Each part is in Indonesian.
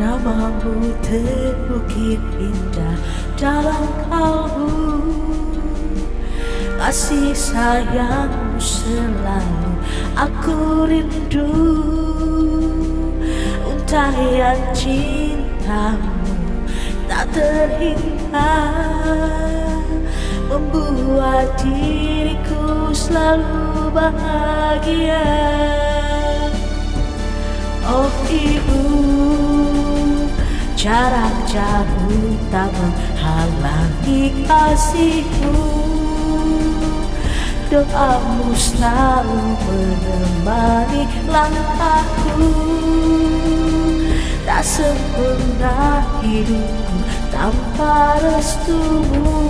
Namamu terukir indah dalam kalbu. Kasih sayangmu selalu aku rindu. Untayan cintamu tak terhingga, membuat diriku selalu bahagia. Oh ibu, jarak jauh tak menghalangi kasihku. Doamu selalu menemani langkahku. Tak sempurna hidupku tanpa restumu.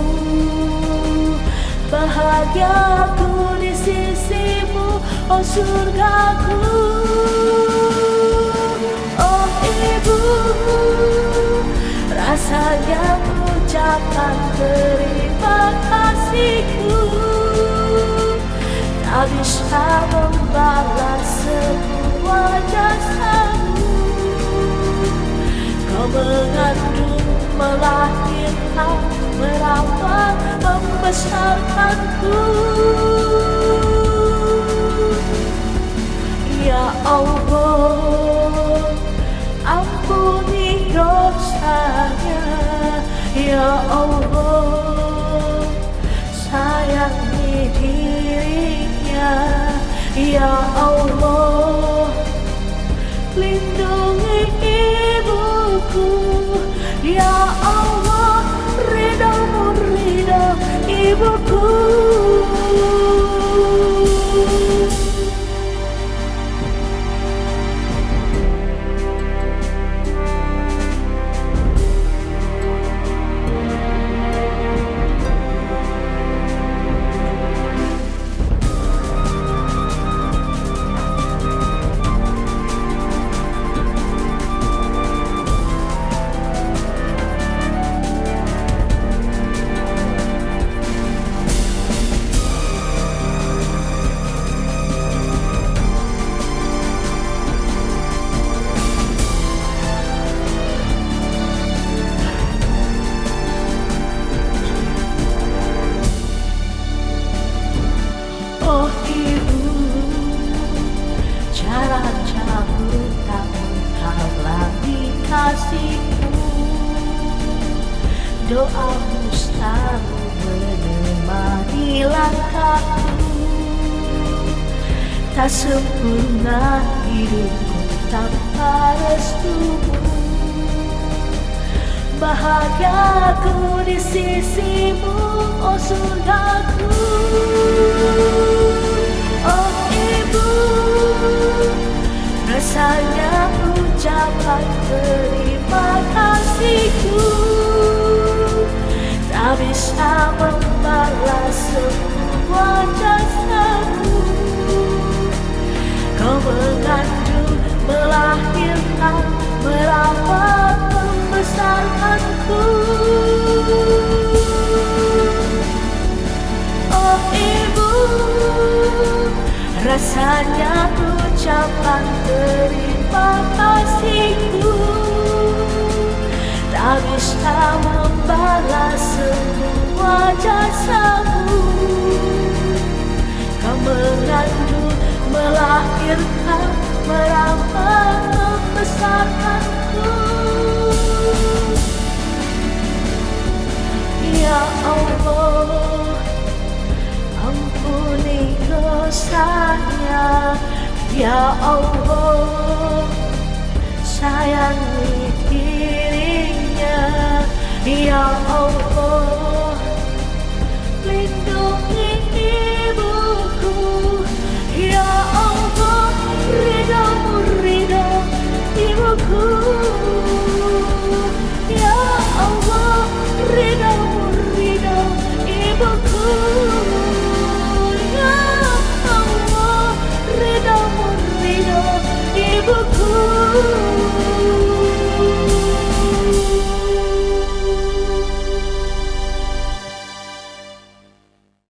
Bahagiaku di sisimu, oh surgaku. Oh ibu, rasanya ucapan terima kasihku tak bisa membalas semua jasamu. Kau mengandung, melahirkan, merawat, membesarkanku. Ya Allah, ampuni dosanya. Ya Allah, sayangi dirinya. Ya Allah, lindungi ibuku. Ya Allah, ridhamu ridha ibuku. Oh ibu, jarak jauh tak menghalangi kasihku. Doamu selalu menemani langkahku. Tak sempurna hidupku tanpa restumu. Bahagiaku di sisimu, oh surgaku. Oh ibu, rasanya ucapan terima kasihku tak bisa membalas semua jasamu. Kau mengandung, melahirkan, merawat, membesarkanku. Oh ibu, rasanya ucapan terima kasihku tak bisa membalas semua jasamu. Kau mengandung, melahirkan, merawat, membesarkanku. Ya Allah, ampuni dosanya. Ya Allah, sayangi dirinya. Ya Allah,